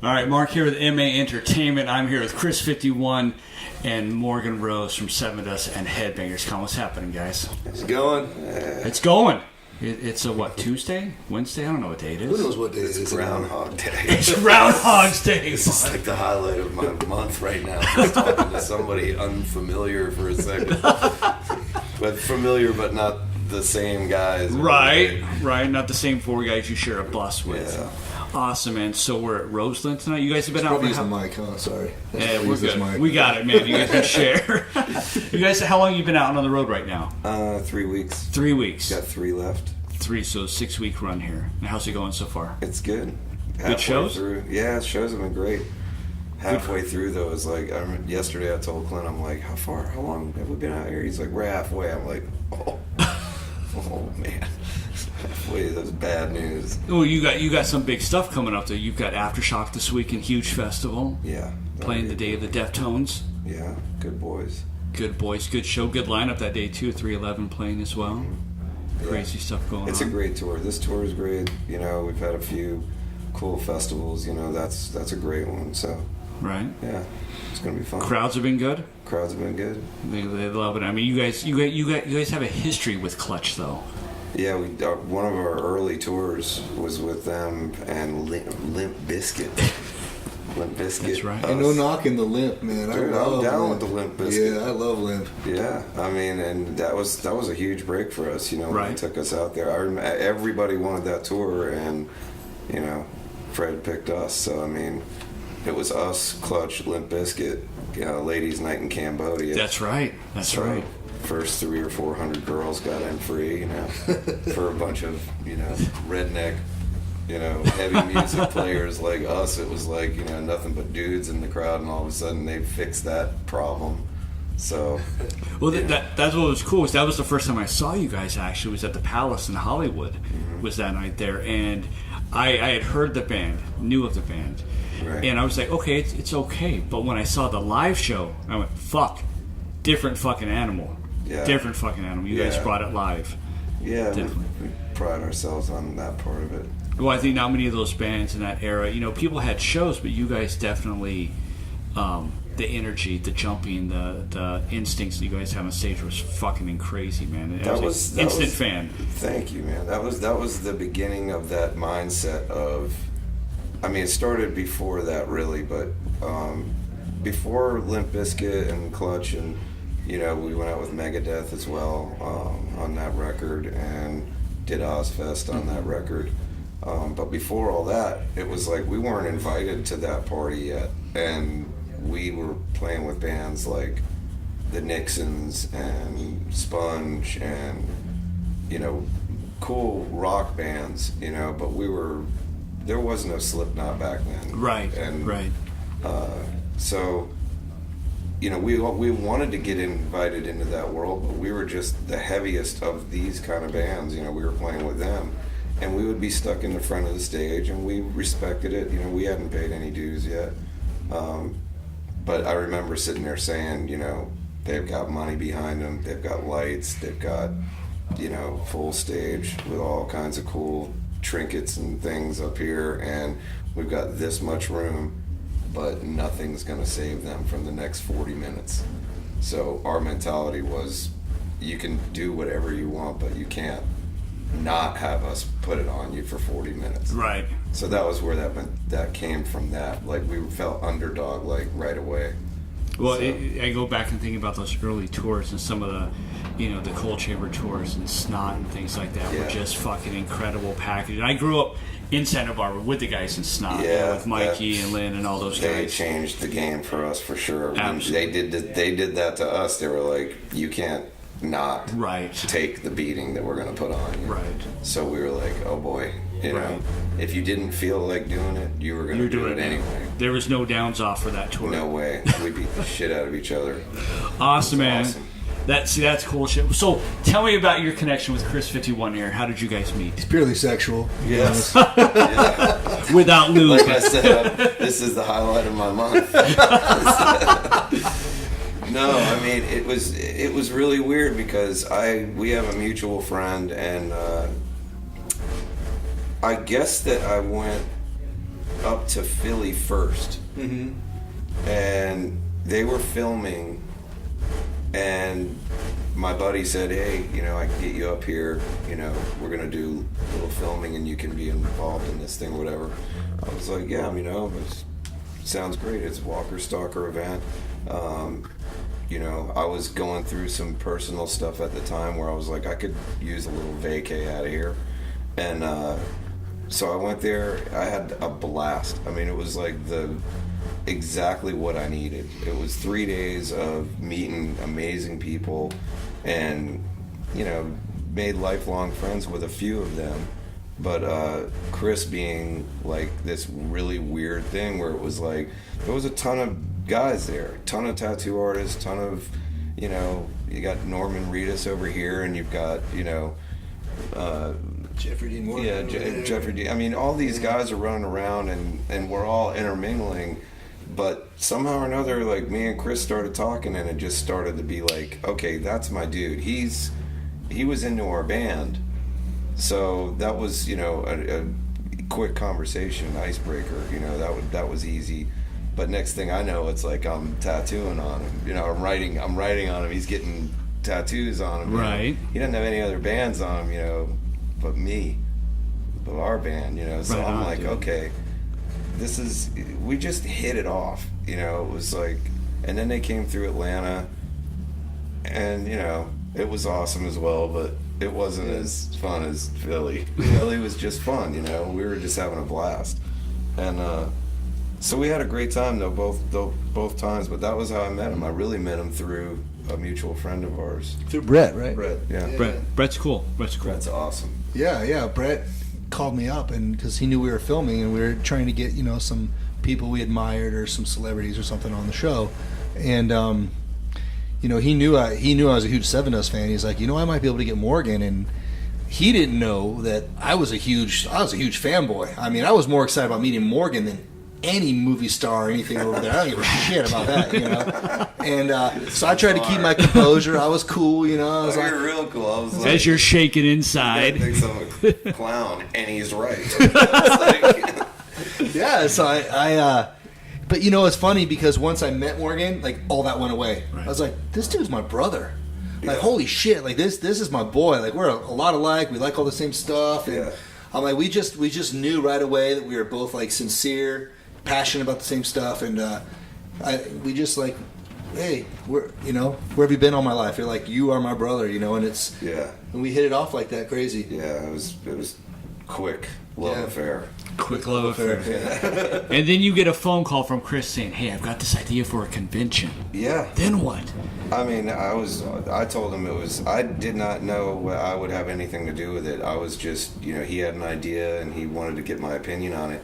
All right, Mark here with MA Entertainment. I'm here with Chris 51 and Morgan Rose from Sevendust and Headbangers Con. What's happening, guys? It's going. It's going. It's a what, Tuesday? Wednesday? I don't know what day it is. Who knows what day it is? It's Groundhog Day. It's Groundhog's Day. This is like the highlight of my month right now. Just talking to somebody unfamiliar for a second. But familiar, but not the same guys. Right. Not the same four guys you share a bus with. Yeah. Awesome, man. So we're at Roseland tonight. You guys have been out Probably for using the mic, huh? Sorry. Yeah, we're good. We got it, man. You guys can share. You guys, how long have you been out on the road right now? 3 weeks. 3 weeks. Got 3 left. 3, so 6-week run here. And how's it going so far? It's good. Good shows? Through. Yeah, shows have been great. Halfway through, though, it's like, yesterday I told Clint, I'm like, how long have we been out here? He's like, we're halfway. I'm like, oh man. Halfway, that's bad news. Oh, you got some big stuff coming up there. You've got Aftershock this weekend, huge festival. Yeah. Playing the Day of the Deftones. Yeah, good boys. Good boys, good show, good lineup that day too. 311 playing as well. Yeah. Crazy stuff going on. It's a great tour. This tour is great. You know, we've had a few cool festivals. You know, that's a great one. So, right. Yeah, it's gonna be fun. Crowds have been good. Crowds have been good. They love it. I mean, you guys have a history with Clutch though. Yeah, one of our early tours was with them and Limp Bizkit. Limp Bizkit. That's right. And no knocking the Limp, man. Dude, I'm down with the Limp Bizkit. Yeah, I love Limp. Yeah, I mean, and that was a huge break for us. You know, when they took us out there. I remember everybody wanted that tour, and you know, Fred picked us. So I mean, it was us, Clutch, Limp Bizkit, Ladies' Night in Cambodia. That's right. That's right. First 300 or 400 girls got in free, you know, for a bunch of, you know, redneck, you know, heavy music players like us. It was like, you know, nothing but dudes in the crowd, and all of a sudden they fixed that problem. So, well, that's what was cool. That was the first time I saw you guys. Actually, was at the Palace in Hollywood. Was that night there, and I had heard the band, knew of the band, and I was like, okay, it's okay. But when I saw the live show, I went, fuck, different fucking animal. Yeah. Different fucking animal. You guys brought it live. Yeah, we pride ourselves on that part of it. Well, I think not many of those bands in that era, you know, people had shows, but you guys definitely, the energy, the jumping, the instincts that you guys have on stage was fucking crazy, man. I was an instant fan. Thank you, man. That was the beginning of that mindset of, I mean, it started before that really, but before Limp Bizkit and Clutch, and you know, we went out with Megadeth as well on that record, and did Ozfest on that record. But before all that, it was like we weren't invited to that party yet, and we were playing with bands like the Nixons and Sponge and, you know, cool rock bands, you know, but there was no Slipknot back then. Right, and, right. So, you know, we wanted to get invited into that world, but we were just the heaviest of these kind of bands. You know, we were playing with them, and we would be stuck in the front of the stage, and we respected it. You know, we hadn't paid any dues yet. But I remember sitting there saying, you know, they've got money behind them, they've got lights, they've got, you know, full stage with all kinds of cool trinkets and things up here, and we've got this much room, but nothing's going to save them from the next 40 minutes. So our mentality was, you can do whatever you want, but you can't not have us put it on you for 40 minutes. Right. So that was where that came from. That, like, we felt underdog, like, right away. Well, I go back and think about those early tours and some of the, you know, the Coal Chamber tours and Snot and things like that were just fucking incredible packages. I grew up in Santa Barbara with the guys in Snot, with Mikey and Lynn and all those guys. They changed the game for us for sure. Absolutely. They did that to us. They were like, you can't not take the beating that we're going to put on you. Right. So we were like, oh boy, you know, if you didn't feel like doing it, you were going to do it anyway. There was no downs off for that tour. No way. We beat the shit out of each other. Awesome, man. Awesome. That's cool shit. So tell me about your connection with Chris 51 here. How did you guys meet? It's purely sexual. Yes. Without lube. Like I said, this is the highlight of my month. No, I mean, it was really weird because we have a mutual friend, and I guess that I went up to Philly first, and they were filming, and my buddy said, hey, I can get you up here, we're gonna do a little filming and you can be involved in this thing or whatever. I was like, yeah, it sounds great. It's a Walker Stalker event. I was going through some personal stuff at the time where I was like, I could use a little vacay out of here. And so I went there. I had a blast. It was like exactly what I needed. It was 3 days of meeting amazing people and, made lifelong friends with a few of them. But Chris being like this really weird thing where it was like, there was a ton of guys there, a ton of tattoo artists, ton of, you got Norman Reedus over here, and you've got, Jeffrey Dean Morgan. Yeah, Jeffrey Dean. All these guys are running around and we're all intermingling. But somehow or another, like, me and Chris started talking, and it just started to be like, okay, that's my dude. He was into our band. So that was, a quick conversation, icebreaker. That was easy. But next thing I know, it's like I'm tattooing on him. I'm writing on him. He's getting tattoos on him. Right. He doesn't have any other bands on him, but me, but our band. So Right I'm on, like, dude. okay, we just hit it off. It was like, and then they came through Atlanta, and it was awesome as well, but it wasn't as fun as Philly. Philly was just fun, we were just having a blast. And so we had a great time though both times, but that was how I met him. I really met him through a mutual friend of ours. Through Brett, right? Brett, yeah. Brett's cool. Brett's awesome. Yeah. Brett called me up, and because he knew we were filming, and we were trying to get some people we admired or some celebrities or something on the show, and he knew I was a huge Sevendust fan. He's like, I might be able to get Morgan, and he didn't know that I was a huge fanboy. I was more excited about meeting Morgan than any movie star or anything over there. I don't give a shit about that, And so I tried to keep my composure. I was cool, I was like, you're real cool. I was like, As you're shaking I inside. think I'm a clown, and he's right. It's like, yeah. So I but it's funny because once I met Morgan, like all that went away. Right. I was like, this dude's my brother. Like, Yeah. holy shit! Like this is my boy. Like we're a lot alike. We like all the same stuff. And Yeah. I'm like, we just knew right away that we were both like sincere, passionate about the same stuff, and we just like, hey, where have you been all my life? You're like, you are my brother, and it's yeah, and we hit it off like that, crazy. yeah. It was quick love Yeah. affair. Quick love affair. And then you get a phone call from Chris saying, hey, I've got this idea for a convention. Yeah. Then what? I told him I did not know I would have anything to do with it. I was just, he had an idea and he wanted to get my opinion on it.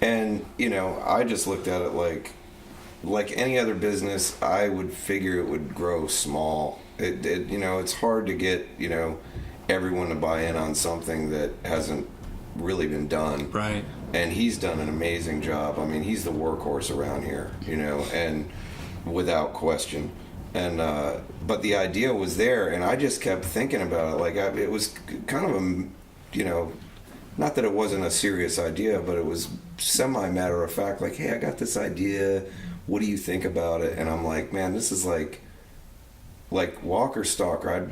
And, I just looked at it like any other business. I would figure it would grow small. It's hard to get, everyone to buy in on something that hasn't really been done. Right. And he's done an amazing job. He's the workhorse around here, and without question. And but the idea was there, and I just kept thinking about it. It was kind of a, not that it wasn't a serious idea, but it was semi matter of fact. Like, hey, I got this idea. What do you think about it? And I'm like, man, this is like Walker Stalker.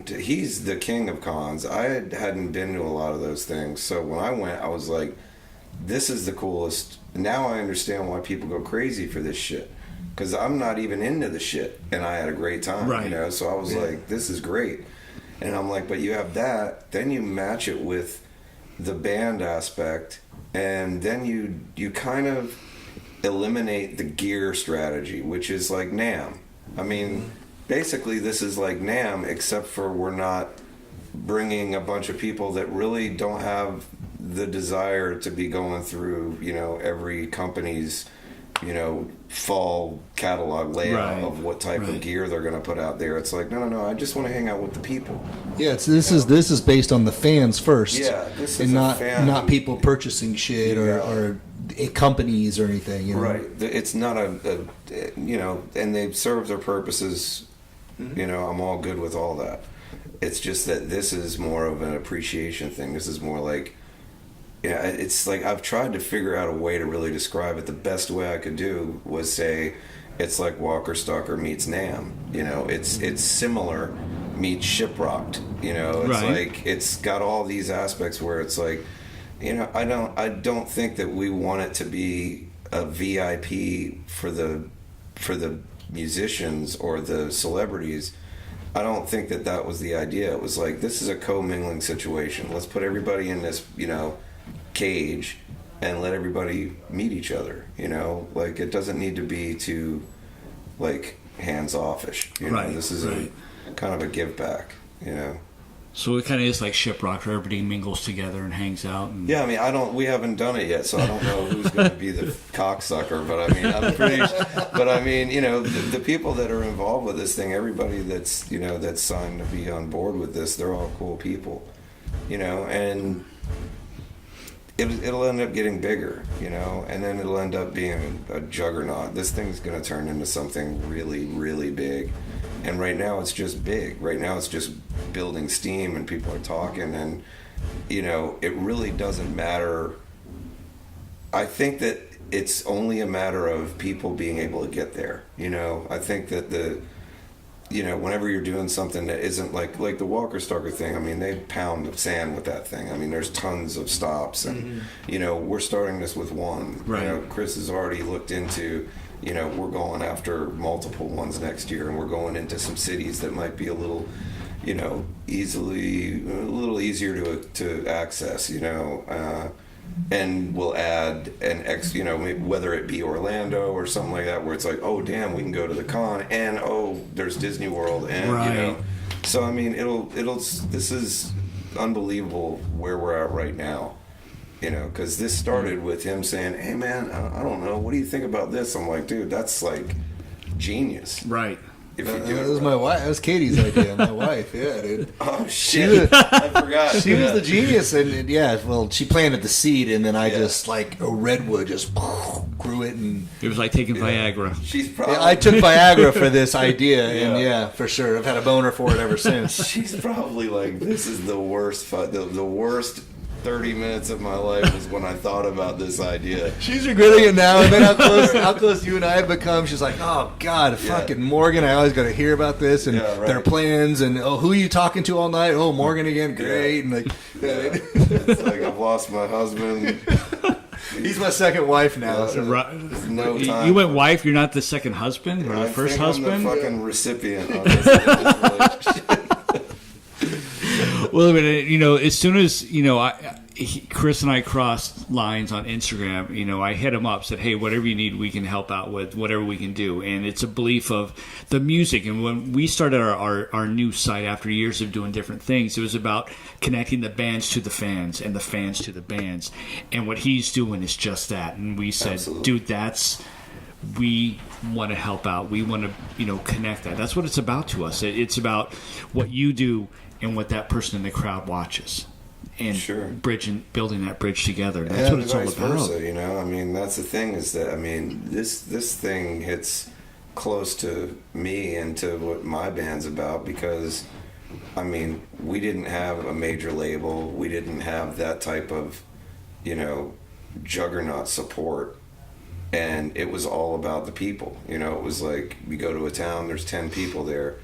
He's the king of cons. I hadn't been to a lot of those things. So when I went, I was like, this is the coolest. Now I understand why people go crazy for this shit. Because I'm not even into the shit. And I had a great time, Right. So I was like, this is great. And I'm like, but you have that, then you match it with the band aspect, and then you kind of eliminate the gear strategy, which is like NAMM. Basically this is like NAMM, except for we're not bringing a bunch of people that really don't have the desire to be going through, every company's, fall catalog layout Right. of what type of gear they're going to put out there. It's like, no, I just want to hang out with the people. Yeah, this is based on the fans first. Yeah, this is and a fan not who- people purchasing shit or companies or anything. Right. It's not and they serve their purposes. I'm all good with all that. It's just that this is more of an appreciation thing. This is more like, yeah, it's like I've tried to figure out a way to really describe it. The best way I could do was say it's like Walker Stalker meets Nam. You know, it's similar meets Shiprocked. You know, it's like it's got all these aspects where it's like, you know, I don't think that we want it to be a VIP for the musicians or the celebrities. I don't think that was the idea. It was like, this is a commingling situation. Let's put everybody in this, you know, cage and let everybody meet each other. You know, like it doesn't need to be too like hands offish. You know, this is a kind of a give back. You know. So it kind of is like Shiprock, where everybody mingles together and hangs out. And... Yeah, I mean, we haven't done it yet, so I don't know who's going to be the cocksucker. But I mean, I'm pretty. But I mean, you know, the people that are involved with this thing, everybody that's, you know, that's signed to be on board with this, they're all cool people, you know, and it'll end up getting bigger, you know, and then it'll end up being a juggernaut. This thing's going to turn into something really, really big. And right now it's just big. Right now it's just building steam and people are talking, and, you know, it really doesn't matter. I think that it's only a matter of people being able to get there. You know, I think that you know, whenever you're doing something that isn't like the Walker Stalker thing, I mean, they pound sand with that thing. I mean, there's tons of stops, and, you know, we're starting this with one. Right. You know, Chris has already looked into, you know, we're going after multiple ones next year, and we're going into some cities that might be a little, you know, a little easier to access, you know, and we'll add you know, whether it be Orlando or something like that, where it's like, oh damn, we can go to the con, and oh, there's Disney World, and you know, so I mean, this is unbelievable where we're at right now. You know, because this started with him saying, hey man, I don't know, what do you think about this? I'm like, dude, that's like genius. Right. If you do it was my wife. That was Katie's idea. My wife, yeah, dude. Oh shit! I forgot. She was the genius, and yeah, well, she planted the seed, and then I just like a redwood just grew it, and it was like taking Viagra. She's probably. I took Viagra for this idea, and yeah, for sure, I've had a boner for it ever since. She's probably like, this is the worst. The worst 30 minutes of my life was when I thought about this idea. She's regretting it now, and then how close you and I have become. She's like, oh God, fucking Morgan, I always got to hear about this, and their plans, and oh, who are you talking to all night? Oh, Morgan again, great. And like, it's like, I've lost my husband. He's my second wife now. So. No time. You went wife, you're not the second husband or the first husband? I'm the fucking recipient of this relationship. Well, you know, as soon as, you know, Chris and I crossed lines on Instagram, you know, I hit him up, said, hey, whatever you need, we can help out with, whatever we can do. And it's a belief of the music. And when we started our new site after years of doing different things, it was about connecting the bands to the fans and the fans to the bands. And what he's doing is just that. And we said, dude, we want to help out. We want to, you know, connect that. That's what it's about to us. It's about what you do and what that person in the crowd watches, and building that bridge together. That's what it's all about. Versa, you know, I mean, that's the thing, is that, I mean, this thing hits close to me and to what my band's about, because, I mean, we didn't have a major label. We didn't have that type of, you know, juggernaut support. And it was all about the people. You know, it was like, we go to a town, there's 10 people there.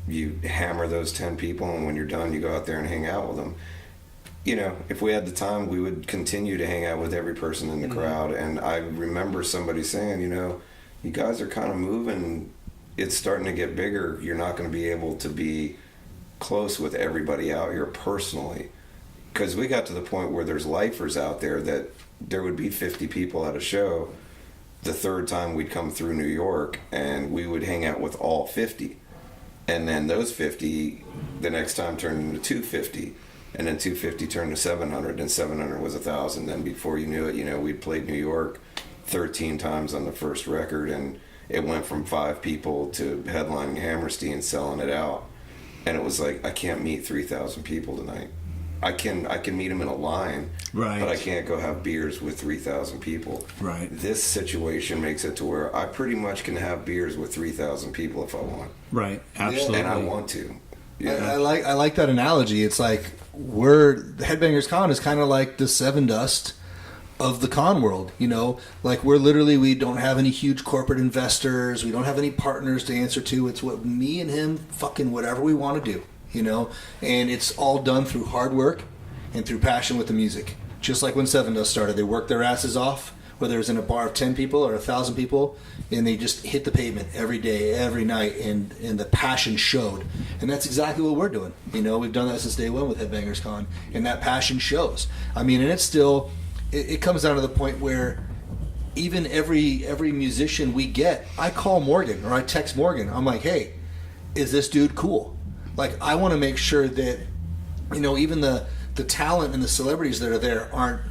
You hammer those 10 people, and when you're done, you go out there and hang out with them. You know, if we had the time, we would continue to hang out with every person in the crowd. And I remember somebody saying, you know, you guys are kind of moving. It's starting to get bigger. You're not going to be able to be close with everybody out here personally. Because we got to the point where there's lifers out there that there would be 50 people at a show. The third time we'd come through New York, and we would hang out with all 50. And then those 50, the next time turned into 250, and then 250 turned to 700, and 700 was 1,000. Then before you knew it, you know, we played New York 13 times on the first record, and it went from 5 people to headlining Hammerstein, selling it out. And it was like, I can't meet 3,000 people tonight. I can meet them in a line, right, but I can't go have beers with 3,000 people. Right. This situation makes it to where I pretty much can have beers with 3,000 people if I want. Right. Absolutely. And I want to. I like that analogy. It's like the Headbangers Con is kind of like the Sevendust of the con world, like we don't have any huge corporate investors, we don't have any partners to answer to. It's what me and him fucking whatever we want to do, and it's all done through hard work and through passion with the music. Just like when Sevendust started, they worked their asses off, whether it was in a bar of 10 people or 1,000 people, and they just hit the pavement every day, every night, and the passion showed. And that's exactly what we're doing. We've done that since day one with Headbangers Con, and that passion shows. And it's still, it comes down to the point where even every musician we get, I call Morgan or I text Morgan. I'm like, hey, is this dude cool? Like, I want to make sure that, even the talent and the celebrities that are there aren't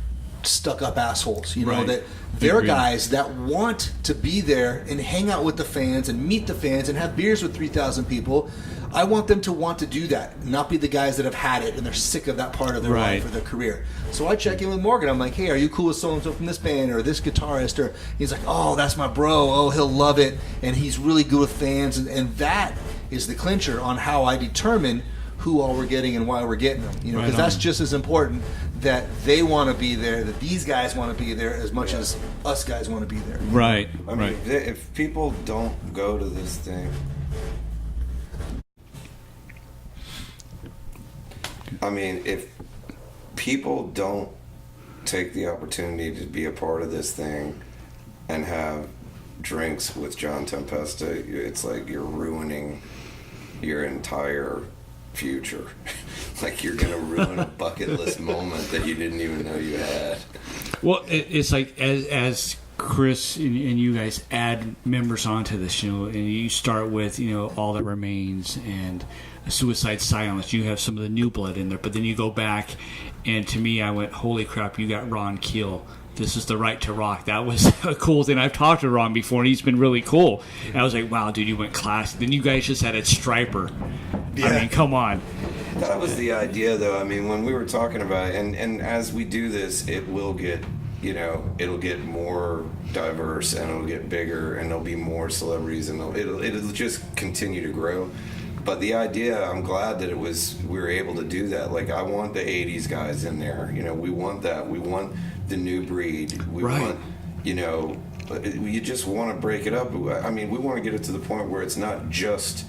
stuck up assholes, right. That they're guys that want to be there and hang out with the fans and meet the fans and have beers with 3,000 people. I want them to want to do that, not be the guys that have had it and they're sick of that part of their life or their career. So I check in with Morgan. I'm like, hey, are you cool with so-and-so from this band or this guitarist? Or he's like, oh, that's my bro. Oh, he'll love it. And he's really good with fans. And that is the clincher on how I determine who all we're getting and why we're getting them. Because that's just as important, that they want to be there, that these guys want to be there as much as us guys want to be there. Right. I mean, if people don't go to this thing, if people don't take the opportunity to be a part of this thing and have drinks with John Tempesta, it's like you're ruining your entire future. Like you're gonna ruin a bucket list moment that you didn't even know you had. Well, it's like as Chris and you guys add members onto the show, and you start with All That Remains and Suicide Silence. You have some of the new blood in there, but then you go back, and to me, I went, holy crap! You got Ron Keel. This is the Right to Rock. That was a cool thing. I've talked to Ron before, and he's been really cool. And I was like, wow, dude, you went classic. Then you guys just had a Striper. Yeah. Come on. That was the idea, though. When we were talking about it, and as we do this, it will get, it'll get more diverse, and it'll get bigger, and there'll be more celebrities, and it'll just continue to grow. But the idea, I'm glad that we were able to do that. Like, I want the 80s guys in there. We want that. We want the new breed. We want, you just want to break it up. We want to get it to the point where it's not just,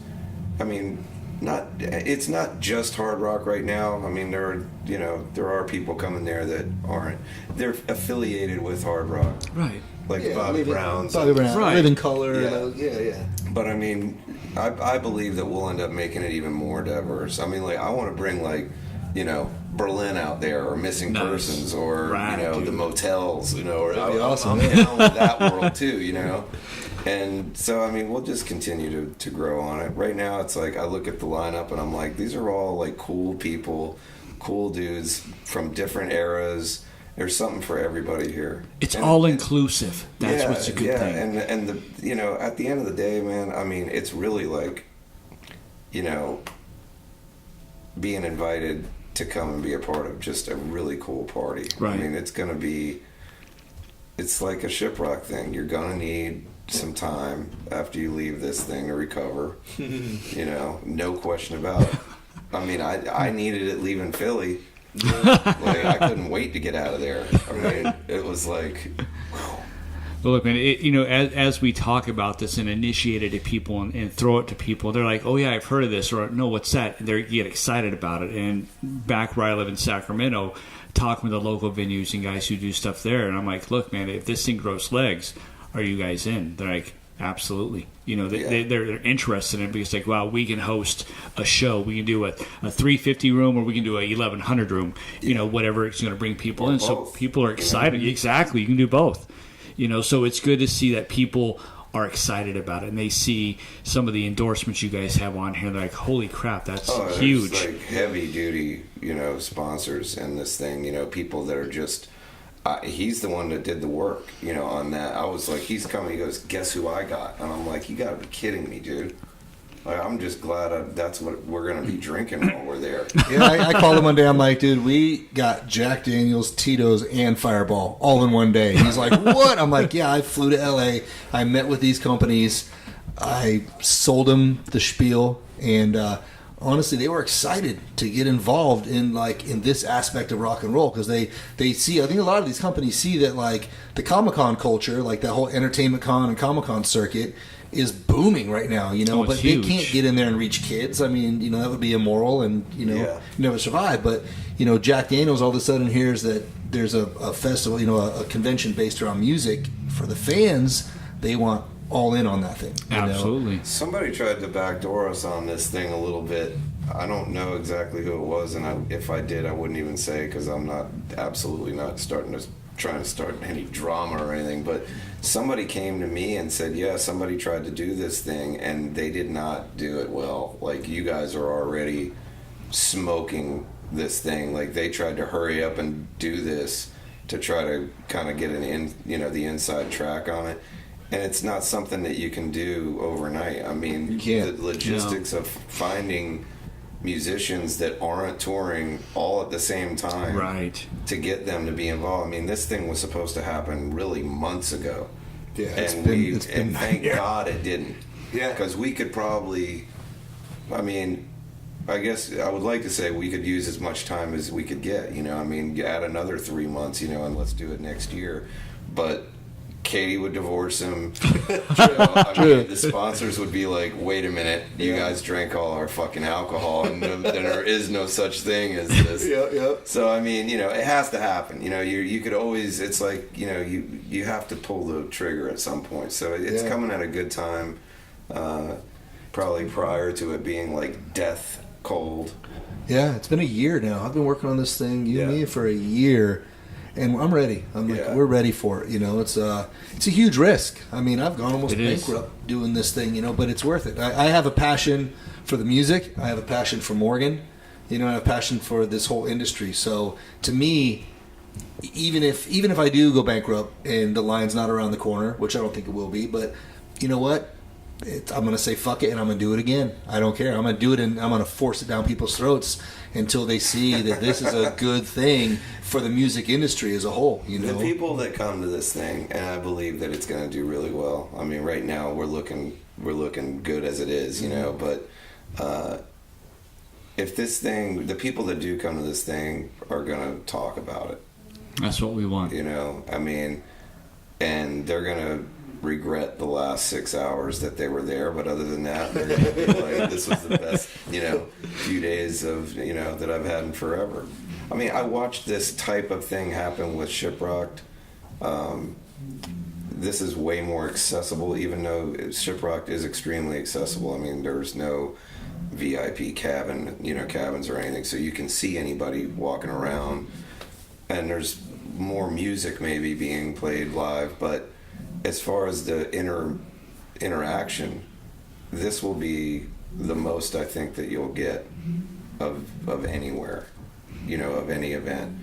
it's not just hard rock right now. There are people coming there that aren't. They're affiliated with hard rock. Right. Like Bobby Brown. Right. Living Color. Yeah. But I believe that we'll end up making it even more diverse. I want to bring Berlin out there, or Missing Persons, or the Motels, or that'd be awesome. I'm down with that world too, And so we'll just continue to grow on it. Right now, it's like I look at the lineup and I'm like, these are all like cool people, cool dudes from different eras. There's something for everybody here. It's all inclusive. That's what's a good thing. And at the end of the day, man, it's really like, being invited to come and be a part of just a really cool party. Right. It's like a shiprock thing. You're gonna need some time after you leave this thing to recover. No question about it. I needed it leaving Philly. I couldn't wait to get out of there. It was like, Well, look, man, as we talk about this and initiate it to people and throw it to people, they're like, oh, yeah, I've heard of this, or no, what's that? And they get excited about it. And back where I live in Sacramento, talking with the local venues and guys who do stuff there, and I'm like, look, man, if this thing grows legs, are you guys in? They're like, absolutely. They're interested in it because, like, wow, we can host a show. We can do a 350 room, or we can do a 1100 room, whatever it's going to bring people in. Both. So people are excited. Exactly. You can do both. So it's good to see that people are excited about it, and they see some of the endorsements you guys have on here. They're like, holy crap, that's huge. There's like heavy duty, sponsors in this thing, people that are just, he's the one that did the work, on that. I was like, he's coming, he goes, guess who I got? And I'm like, you gotta be kidding me, dude. Like, I'm just glad that's what we're going to be drinking while we're there. Yeah, I called him one day. I'm like, dude, we got Jack Daniels, Tito's, and Fireball all in one day. He's like, what? I'm like, yeah, I flew to L.A. I met with these companies. I sold them the spiel. And honestly, they were excited to get involved in this aspect of rock and roll, because they see, I think a lot of these companies see that like the Comic-Con culture, like that whole Entertainment Con and Comic-Con circuit is booming right now, but huge. they can't get in there and reach kids. I mean, that would be immoral and, never survive. But, Jack Daniels all of a sudden hears that there's a festival, a convention based around music for the fans. They want all in on that thing. Absolutely. Somebody tried to backdoor us on this thing a little bit. I don't know exactly who it was, and if I did, I wouldn't even say, because I'm absolutely not trying to start any drama or anything. But somebody came to me and said, yeah, somebody tried to do this thing, and they did not do it well. Like, you guys are already smoking this thing. Like, they tried to hurry up and do this to try to kind of get the inside track on it. And it's not something that you can do overnight. I mean, the logistics of finding musicians that aren't touring all at the same time, right, to get them to be involved. I mean, this thing was supposed to happen really months ago. Yeah, and thank God it didn't. Yeah, because we could probably, I guess I would like to say we could use as much time as we could get. Add another 3 months, and let's do it next year. But Katie would divorce him. The sponsors would be like, wait a minute, you guys drank all our fucking alcohol, and then there is no such thing as this. Yeah. So, it has to happen. You could always, it's like, you have to pull the trigger at some point. So it's coming at a good time, probably prior to it being like death cold. Yeah, it's been a year now. I've been working on this thing, you and me, for a year. And I'm ready. We're ready for it. It's a huge risk. I've gone almost bankrupt doing this thing, but it's worth it. I have a passion for the music. I have a passion for Morgan. I have a passion for this whole industry. So to me, even if I do go bankrupt and the line's not around the corner, which I don't think it will be, but you know what? I'm going to say fuck it, and I'm going to do it again. I don't care. I'm going to do it, and I'm going to force it down people's throats until they see that this is a good thing for the music industry as a whole. The people that come to this thing, and I believe that it's going to do really well. Right now we're looking good as it is, But if this thing, the people that do come to this thing are going to talk about it. That's what we want. And they're going to regret the last 6 hours that they were there, but other than that, they're gonna be like, this was the best few days of that I've had in forever. I watched this type of thing happen with Shiprocked. This is way more accessible, even though Shiprocked is extremely accessible. There's no VIP cabins or anything, so you can see anybody walking around, and there's more music maybe being played live, but as far as the interaction, this will be the most I think that you'll get of anywhere, of any event.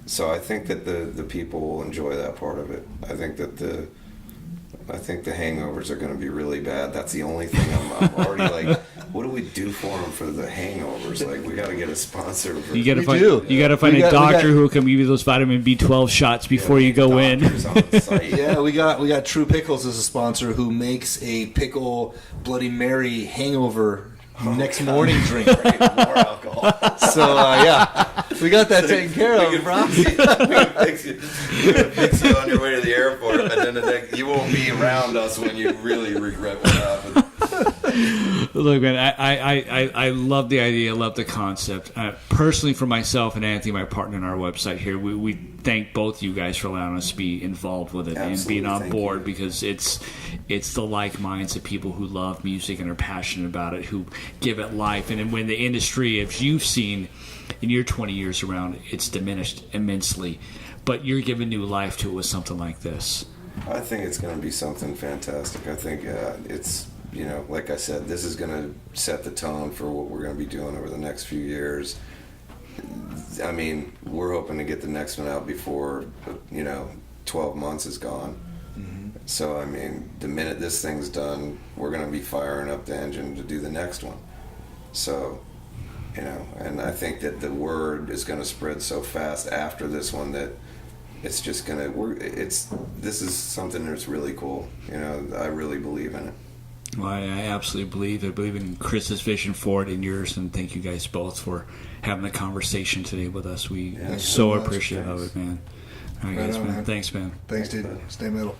So I think that the people will enjoy that part of it. I think the hangovers are going to be really bad. That's the only thing I'm already like, what do we do for them for the hangovers? Like, we got to get a sponsor. You got to find a doctor who can give you those vitamin B12 shots before you go in. Yeah, we got True Pickles as a sponsor who makes a pickle Bloody Mary hangover next morning drink. Right, more alcohol. So we got that taken care of, bro. We're gonna fix you on your way to the airport, and then you won't be around us when you really regret what happened. Look, man, I love the idea. I love the concept. Personally, for myself and Anthony, my partner in our website here, we thank both you guys for allowing us to be involved with it. Absolutely, and being on board, because it's the like minds of people who love music and are passionate about it, who give it life. And when the industry, as you've seen in your 20 years around, it's diminished immensely, but you're giving new life to it with something like this. I think it's going to be something fantastic. I think it's, like I said, this is going to set the tone for what we're going to be doing over the next few years. We're hoping to get the next one out before, 12 months is gone. Mm-hmm. So, the minute this thing's done, we're going to be firing up the engine to do the next one. So, and I think that the word is going to spread so fast after this one that it's just going to, this is something that's really cool. I really believe in it. Well, I absolutely believe. I believe in Chris's vision for it and yours, and thank you guys both for having the conversation today with us. We so appreciate it, man. All right, guys, man. Thanks, man. Thanks, dude. Stay metal.